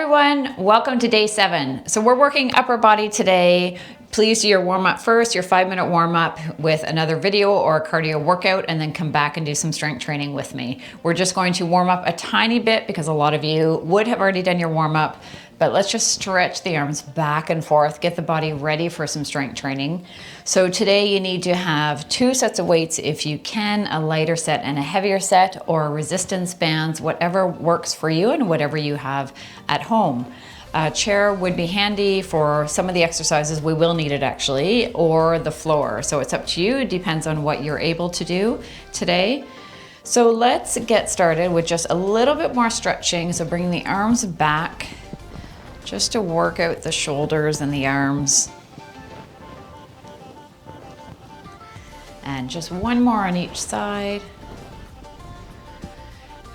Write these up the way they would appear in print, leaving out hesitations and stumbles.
everyone, welcome to day 7. So we're working upper body today. Please do your warm-up first, your 5-minute warm-up with another video or a cardio workout, and then come back and do some strength training with me. We're just going to warm up a tiny bit because a lot of you would have already done your warm-up, but let's just stretch the arms back and forth, get the body ready for some strength training. So today you need to have 2 sets of weights if you can, a lighter set and a heavier set, or resistance bands, whatever works for you and whatever you have at home. A chair would be handy for some of the exercises. We will need it actually, or the floor. So it's up to you. It depends on what you're able to do today. So let's get started with just a little bit more stretching. So bring the arms back just to work out the shoulders and the arms. And just one more on each side.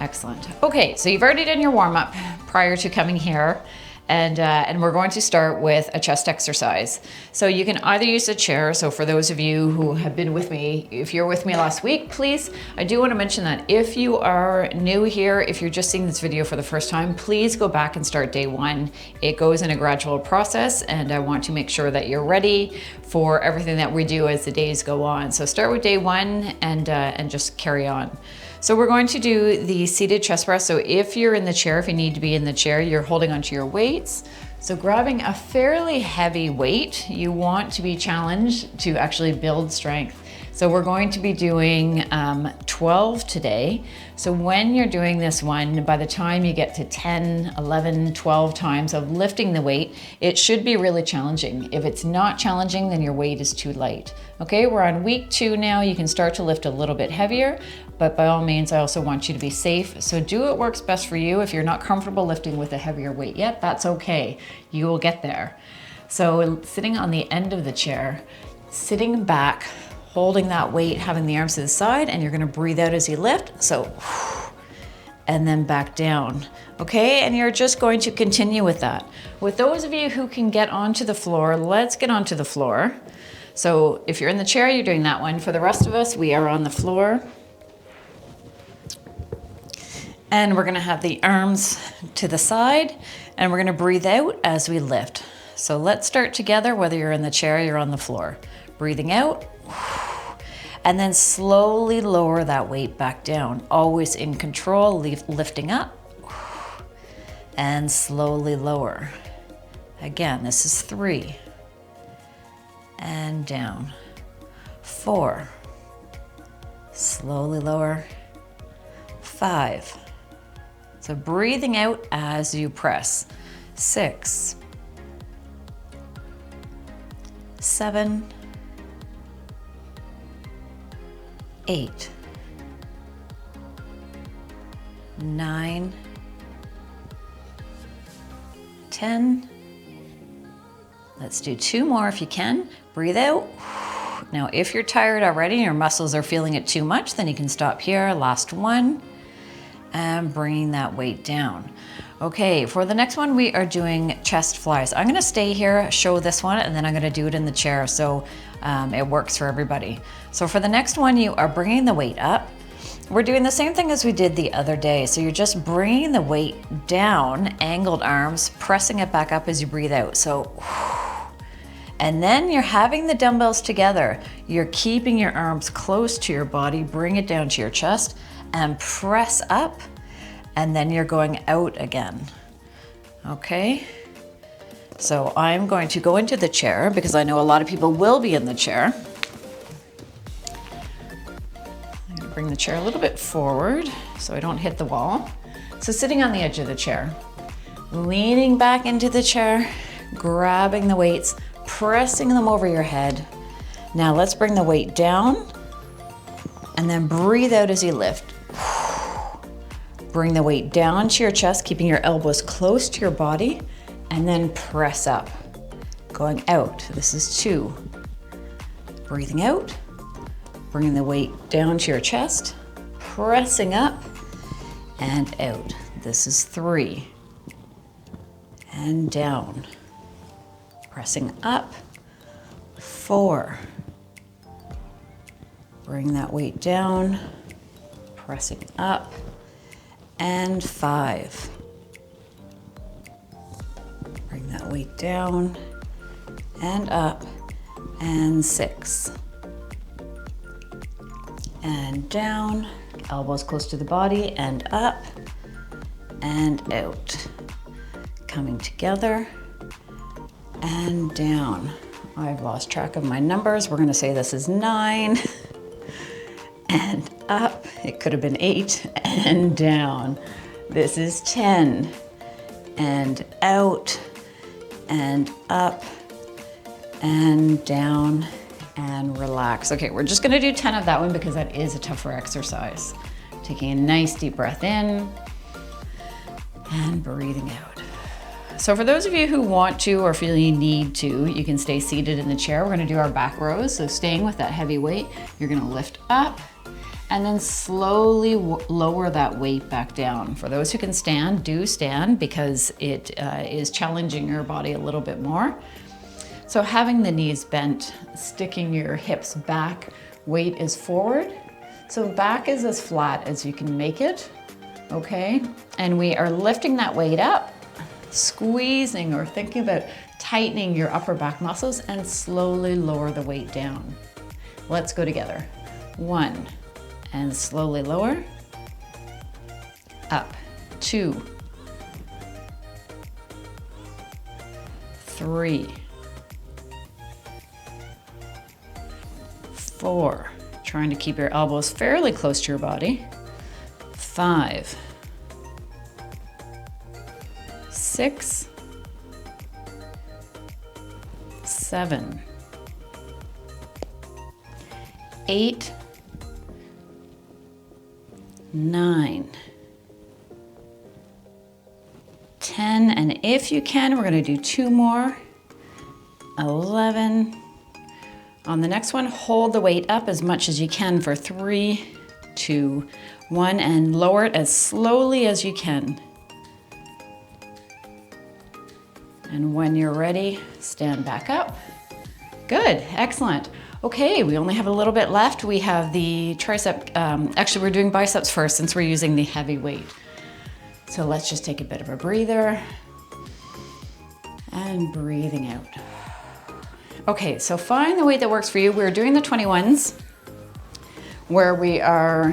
Excellent. Okay, so you've already done your warm-up prior to coming here. And we're going to start with a chest exercise. So you can either use a chair. So for those of you who have been with me, if you're with me last week, please, I do want to mention that if you are new here, if you're just seeing this video for the first time, please go back and start day 1. It goes in a gradual process, and I want to make sure that you're ready for everything that we do as the days go on. So start with day 1 and just carry on. So we're going to do the seated chest press. So if you're in the chair, if you need to be in the chair, you're holding onto your weights. So grabbing a fairly heavy weight, you want to be challenged to actually build strength. So we're going to be doing 12 today. So when you're doing this one, by the time you get to 10, 11, 12 times of lifting the weight, it should be really challenging. If it's not challenging, then your weight is too light. Okay, we're on week 2 now. You can start to lift a little bit heavier, but by all means, I also want you to be safe. So do what works best for you. If you're not comfortable lifting with a heavier weight yet, that's okay. You will get there. So sitting on the end of the chair, sitting back, holding that weight, having the arms to the side, and you're gonna breathe out as you lift. So, and then back down. Okay, and you're just going to continue with that. With those of you who can get onto the floor, let's get onto the floor. So if you're in the chair, you're doing that one. For the rest of us, we are on the floor. And we're gonna have the arms to the side, and we're gonna breathe out as we lift. So let's start together, whether you're in the chair or you're on the floor. Breathing out, and then slowly lower that weight back down. Always in control, lifting up, and slowly lower. Again, this is 3, and down. 4, slowly lower. 5, so breathing out as you press. 6, 7, 8, 9, 10. Let's do 2 more if you can. Breathe out. Now, if you're tired already and your muscles are feeling it too much, then you can stop here. Last 1. And bringing that weight down. Okay, for the next one, we are doing chest flies. I'm gonna stay here, show this one, and then I'm gonna do it in the chair so it works for everybody. So for the next one, you are bringing the weight up. We're doing the same thing as we did the other day. So you're just bringing the weight down, angled arms, pressing it back up as you breathe out. So, and then you're having the dumbbells together. You're keeping your arms close to your body, bring it down to your chest, and press up, and then you're going out again. Okay? So I'm going to go into the chair because I know a lot of people will be in the chair. I'm gonna bring the chair a little bit forward so I don't hit the wall. So sitting on the edge of the chair, leaning back into the chair, grabbing the weights, pressing them over your head. Now let's bring the weight down and then breathe out as you lift. Bring the weight down to your chest, keeping your elbows close to your body, and then press up. Going out, this is 2. Breathing out, bringing the weight down to your chest, pressing up, and out. This is 3. And down. Pressing up, 4. Bring that weight down, pressing up, and 5. weight down and up, and 6. And down, elbows close to the body, and up, and out. Coming together, and down. I've lost track of my numbers. We're gonna say this is 9, and up. It could have been 8, and down. This is 10, and out, and up, and down, and relax. Okay, we're just gonna do 10 of that one because that is a tougher exercise. Taking a nice deep breath in, and breathing out. So for those of you who want to or feel you need to, you can stay seated in the chair. We're gonna do our back rows. So staying with that heavy weight, you're gonna lift up and then slowly lower that weight back down. For those who can stand, do stand because it is challenging your body a little bit more. So having the knees bent, sticking your hips back, weight is forward. So back is as flat as you can make it, okay? And we are lifting that weight up, squeezing or thinking about tightening your upper back muscles and slowly lower the weight down. Let's go together. 1, and slowly lower, up, 2, 3, 4, trying to keep your elbows fairly close to your body, 5, 6, 7, 8, 9, 10, and if you can, we're gonna do 2 more, 11. On the next one, hold the weight up as much as you can for 3, 2, 1, and lower it as slowly as you can. And when you're ready, stand back up. Good, excellent. Okay, we only have a little bit left. We have the tricep, actually we're doing biceps first since we're using the heavy weight. So let's just take a bit of a breather and breathing out. Okay, so find the weight that works for you. We're doing the 21s where we are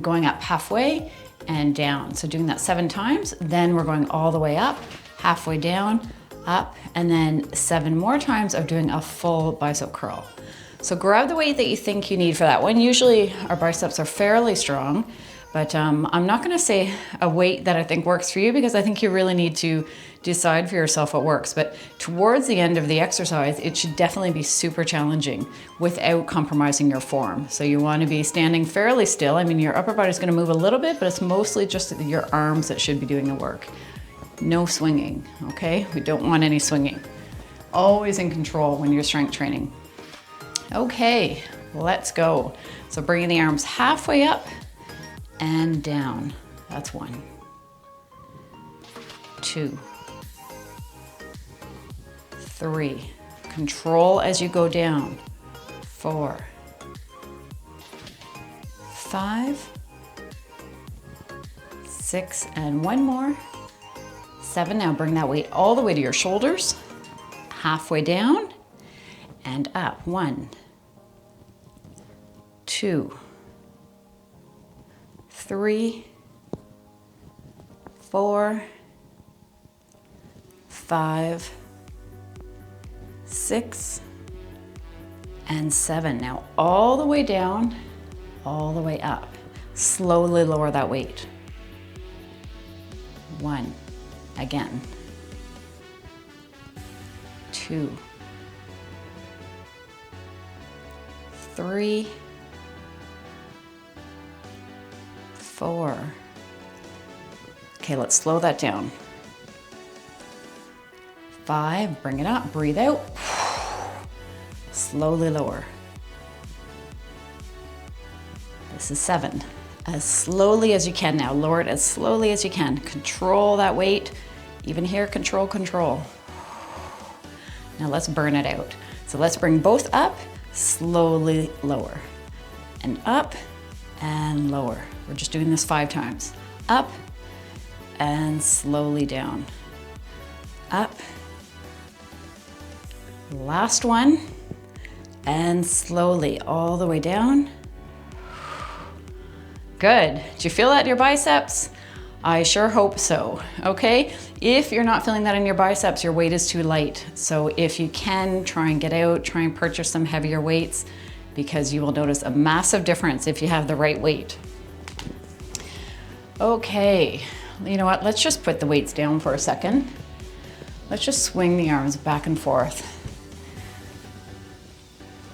going up halfway and down. So doing that 7 times, then we're going all the way up, halfway down, up, and then 7 more times of doing a full bicep curl. So grab the weight that you think you need for that one. Usually our biceps are fairly strong, but I'm not gonna say a weight that I think works for you because I think you really need to decide for yourself what works. But towards the end of the exercise, it should definitely be super challenging without compromising your form. So you wanna be standing fairly still. I mean, your upper body's gonna move a little bit, but it's mostly just your arms that should be doing the work. No swinging, okay? We don't want any swinging. Always in control when you're strength training. Okay, let's go. So bringing the arms halfway up and down. That's 1, 2, 3. Control as you go down. 4, 5, 6, and 1 more. 7. Now bring that weight all the way to your shoulders, halfway down and up. 1, 2, 3, 4, 5, 6, and 7. Now all the way down, all the way up. Slowly lower that weight. 1, again. 2, 3, 4. Okay, let's slow that down. 5, bring it up, breathe out. Slowly lower. This is 7. As slowly as you can now. Lower it as slowly as you can. Control that weight. Even here, control, control. Now let's burn it out. So let's bring both up, slowly lower. And up and lower. We're just doing this 5 times. Up and slowly down. Up Last one. And slowly all the way down. Good. Do you feel that in your biceps? I sure hope so, okay? If you're not feeling that in your biceps, your weight is too light. So if you can, try and get out, try and purchase some heavier weights because you will notice a massive difference if you have the right weight. Okay, you know what? Let's just put the weights down for a second. Let's just swing the arms back and forth.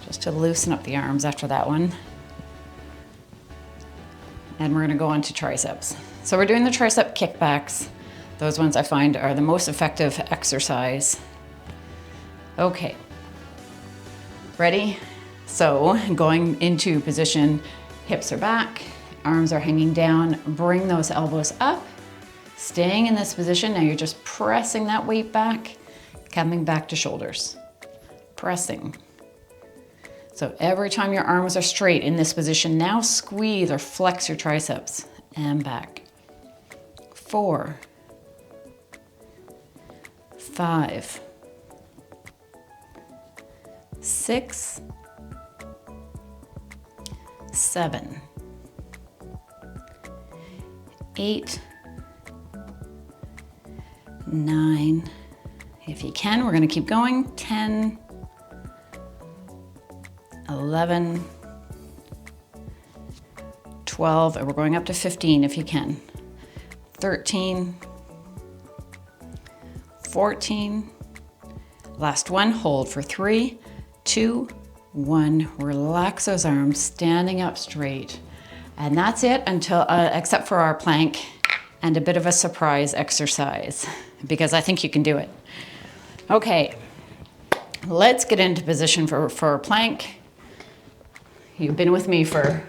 Just to loosen up the arms after that one. And we're gonna go on to triceps. So we're doing the tricep kickbacks. Those ones I find are the most effective exercise. Okay, ready? So going into position, hips are back, arms are hanging down, bring those elbows up, staying in this position. Now you're just pressing that weight back, coming back to shoulders, pressing. So every time your arms are straight in this position, now squeeze or flex your triceps and back. 4, 5, 6, 7, 8, 9. If you can, we're going to keep going. 10, 11, 12, and we're going up to 15 if you can. 13, 14, last one, hold for 3, 2, 1. Relax those arms, standing up straight. And that's it until, except for our plank and a bit of a surprise exercise, because I think you can do it. Okay, let's get into position for for You've been with me for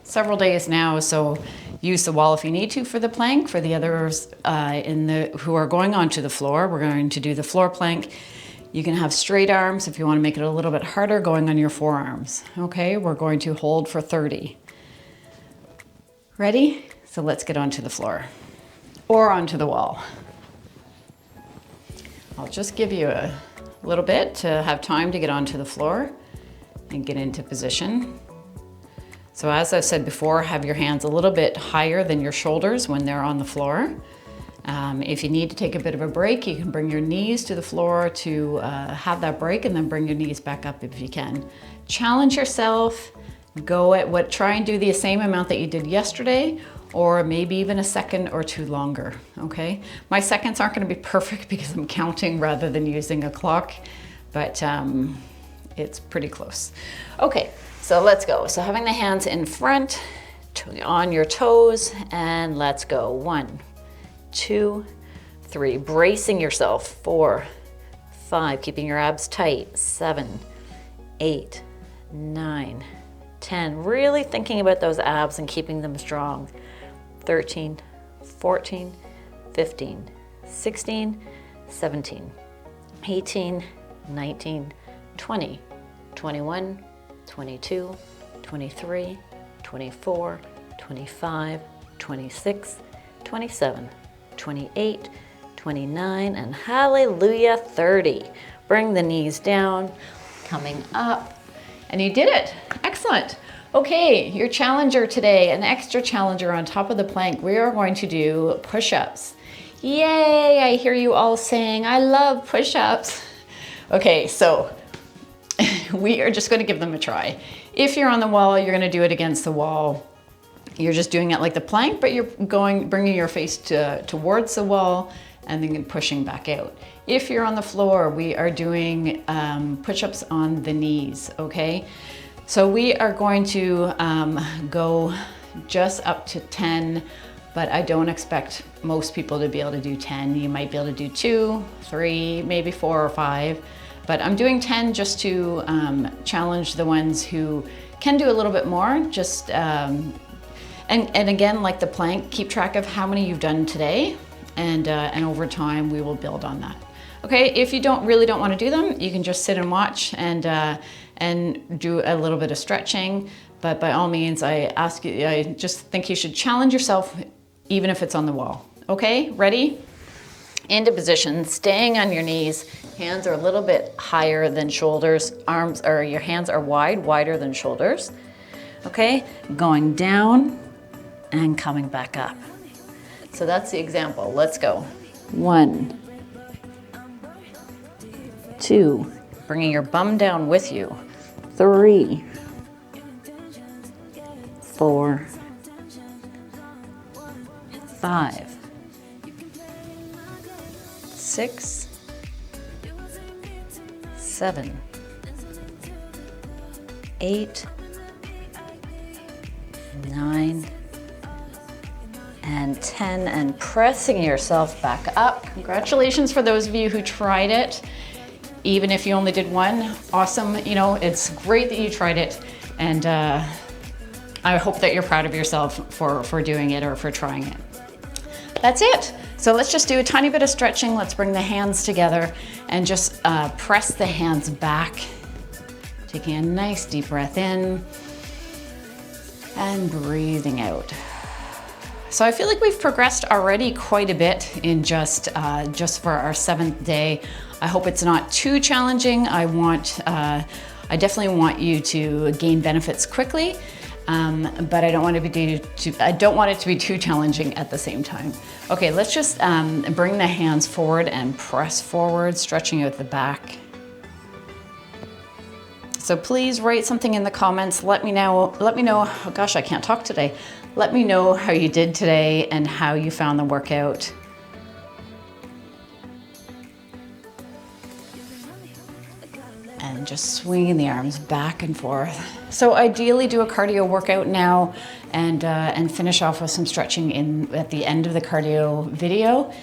several days now, so use the wall if you need to for the plank. For the others who are going onto the floor, we're going to do the floor plank. You can have straight arms if you want to make it a little bit harder, going on your forearms. Okay, we're going to hold for 30. Ready? So let's get onto the floor or onto the wall. I'll just give you a little bit to have time to get onto the floor and get into position. So as I've said before, have your hands a little bit higher than your shoulders when they're on the floor. If you need to take a bit of a break, you can bring your knees to the floor to have that break, and then bring your knees back up if you can. Challenge yourself, try and do the same amount that you did yesterday, or maybe even a second or two longer, okay? My seconds aren't gonna be perfect because I'm counting rather than using a clock, but it's pretty close. Okay, so let's go. So having the hands in front, on your toes, and let's go. 1, 2, 3, bracing yourself. 4, 5, keeping your abs tight. 7, 8, 9, 10, really thinking about those abs and keeping them strong. 13, 14, 15, 16, 17, 18, 19, 20, 21, 22, 23, 24, 25, 26, 27, 28, 29, and hallelujah, 30. Bring the knees down, coming up, and you did it. Excellent. Okay, your challenger today, an extra challenger on top of the plank. We are going to do push-ups. Yay, I hear you all saying, I love push-ups. Okay, so we are just going to give them a try. If you're on the wall, you're going to do it against the wall. You're just doing it like the plank, but you're bringing your face towards the wall and then pushing back out. If you're on the floor, we are doing push-ups on the knees, okay? So we are going to go just up to 10, but I don't expect most people to be able to do 10. You might be able to do 2, 3, maybe 4 or 5. But I'm doing 10 just to challenge the ones who can do a little bit more. Just and again, like the plank, keep track of how many you've done today, and over time we will build on that. Okay, if you really don't want to do them, you can just sit and watch and do a little bit of stretching. But by all means, I just think you should challenge yourself, even if it's on the wall. Okay, ready? into position, staying on your knees. Hands are a little bit higher than shoulders. Arms, or your hands are wider than shoulders. Okay, going down and coming back up. So that's the example. Let's go. 1, 2, bringing your bum down with you. 3, 4, 5, 6, 7, 8, 9, and 10, and pressing yourself back up. Congratulations for those of you who tried it. Even if you only did one, awesome. You know, it's great that you tried it, and I hope that you're proud of yourself for doing it or for trying it. That's it. So let's just do a tiny bit of stretching. Let's bring the hands together and just press the hands back. Taking a nice deep breath in and breathing out. So I feel like we've progressed already quite a bit in just for our 7th day. I hope it's not too challenging. I definitely want you to gain benefits quickly, but I don't want it to be too challenging at the same time. Okay, let's just bring the hands forward and press forward, stretching out the back. So please write something in the comments. Let me know, oh gosh, I can't talk today. Let me know how you did today and how you found the workout. And just swinging the arms back and forth. So ideally do a cardio workout now and finish off with some stretching at the end of the cardio video.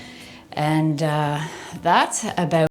And that's about